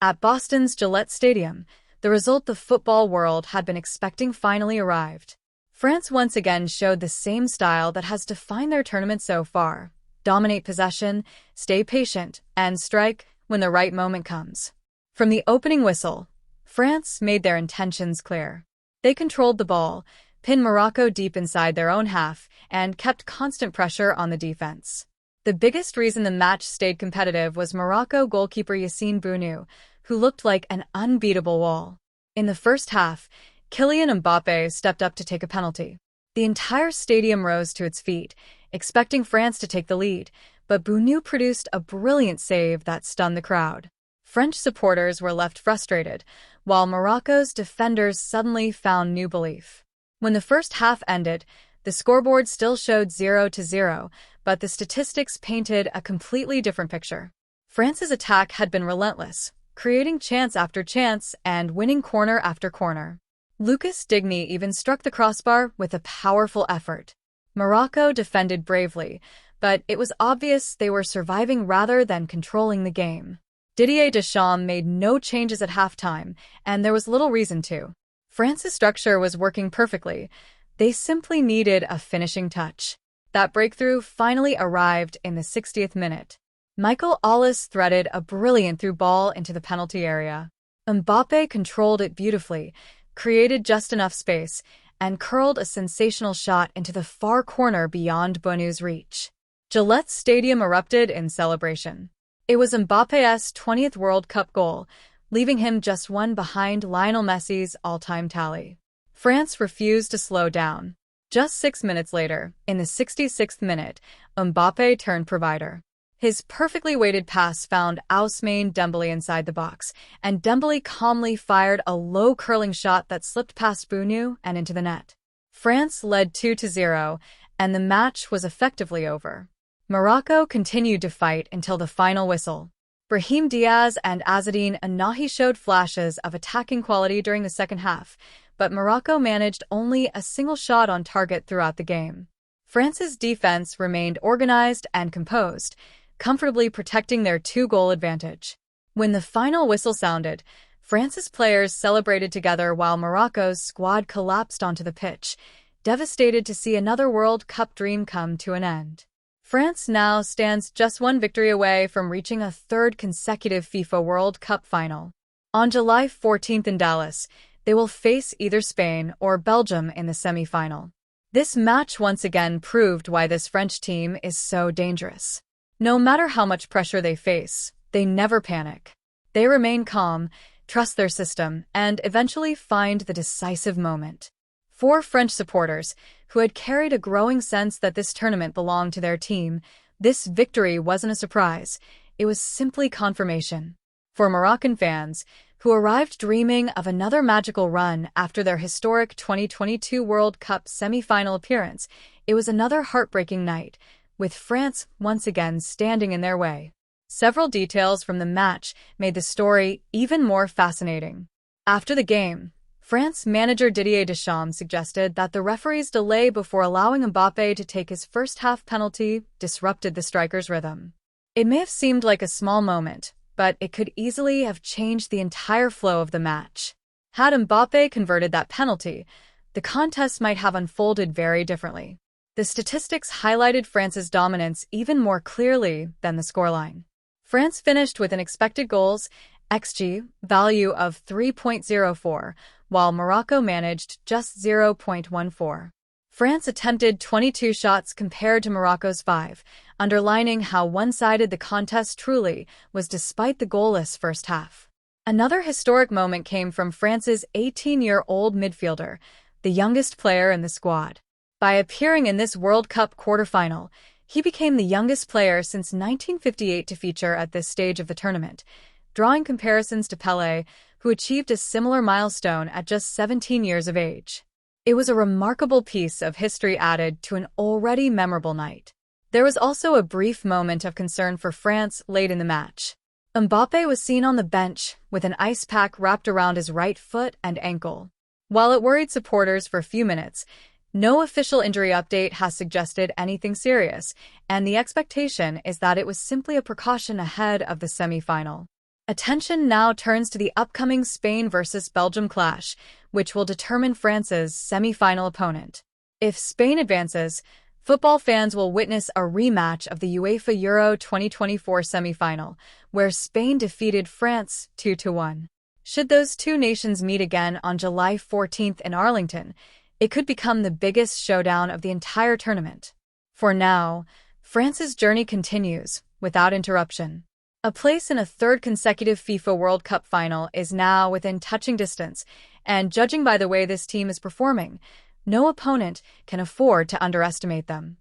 At Boston's Gillette Stadium, the result the football world had been expecting finally arrived. France once again showed the same style that has defined their tournament so far: dominate possession, stay patient, and strike when the right moment comes. From the opening whistle, France made their intentions clear. They controlled the ball, pinned Morocco deep inside their own half, and kept constant pressure on the defense. The biggest reason the match stayed competitive was Morocco goalkeeper Yassine Bounou, who looked like an unbeatable wall. In the first half, Kylian Mbappé stepped up to take a penalty. The entire stadium rose to its feet, expecting France to take the lead, but Bounou produced a brilliant save that stunned the crowd. French supporters were left frustrated, while Morocco's defenders suddenly found new belief. When the first half ended, the scoreboard still showed 0-0, but the statistics painted a completely different picture. France's attack had been relentless, creating chance after chance and winning corner after corner. Lucas Digne even struck the crossbar with a powerful effort. Morocco defended bravely, but it was obvious they were surviving rather than controlling the game. Didier Deschamps made no changes at halftime, and there was little reason to. France's structure was working perfectly. They simply needed a finishing touch. That breakthrough finally arrived in the 60th minute. Michael Ollis threaded a brilliant through ball into the penalty area. Mbappé controlled it beautifully, created just enough space, and curled a sensational shot into the far corner beyond Bounou's reach. Gillette Stadium erupted in celebration. It was Mbappé's 20th World Cup goal, leaving him just one behind Lionel Messi's all-time tally. France refused to slow down. Just 6 minutes later, in the 66th minute, Mbappé turned provider. His perfectly weighted pass found Ousmane Dembélé inside the box, and Dembélé calmly fired a low curling shot that slipped past Bounou and into the net. France led 2-0, and the match was effectively over. Morocco continued to fight until the final whistle. Brahim Diaz and Azzedine Anahi showed flashes of attacking quality during the second half, but Morocco managed only a single shot on target throughout the game. France's defense remained organized and composed, comfortably protecting their 2-goal advantage. When the final whistle sounded, France's players celebrated together while Morocco's squad collapsed onto the pitch, devastated to see another World Cup dream come to an end. France now stands just one victory away from reaching a third consecutive FIFA World Cup final. On July 14th in Dallas, they will face either Spain or Belgium in the semi-final. This match once again proved why this French team is so dangerous. No matter how much pressure they face, they never panic. They remain calm, trust their system, and eventually find the decisive moment. For French supporters, who had carried a growing sense that this tournament belonged to their team, this victory wasn't a surprise. It was simply confirmation. For Moroccan fans, who arrived dreaming of another magical run after their historic 2022 World Cup semi-final appearance, it was another heartbreaking night, with France once again standing in their way. Several details from the match made the story even more fascinating. After the game, France manager Didier Deschamps suggested that the referee's delay before allowing Mbappé to take his first-half penalty disrupted the striker's rhythm. It may have seemed like a small moment, but it could easily have changed the entire flow of the match. Had Mbappé converted that penalty, the contest might have unfolded very differently. The statistics highlighted France's dominance even more clearly than the scoreline. France finished with an expected goals (XG) value of 3.04, while Morocco managed just 0.14. France attempted 22 shots compared to Morocco's 5, underlining how one-sided the contest truly was despite the goalless first half. Another historic moment came from France's 18-year-old midfielder, the youngest player in the squad. By appearing in this World Cup quarterfinal, he became the youngest player since 1958 to feature at this stage of the tournament, drawing comparisons to Pelé, who achieved a similar milestone at just 17 years of age. It was a remarkable piece of history added to an already memorable night. There was also a brief moment of concern for France late in the match. Mbappé was seen on the bench with an ice pack wrapped around his right foot and ankle. While it worried supporters for a few minutes, no official injury update has suggested anything serious, and the expectation is that it was simply a precaution ahead of the semi-final. Attention now turns to the upcoming Spain versus Belgium clash, which will determine France's semi-final opponent. If Spain advances, football fans will witness a rematch of the UEFA Euro 2024 semi-final, where Spain defeated France 2-1. Should those two nations meet again on July 14th in Arlington, it could become the biggest showdown of the entire tournament. For now, France's journey continues, without interruption. A place in a third consecutive FIFA World Cup final is now within touching distance, and judging by the way this team is performing, no opponent can afford to underestimate them.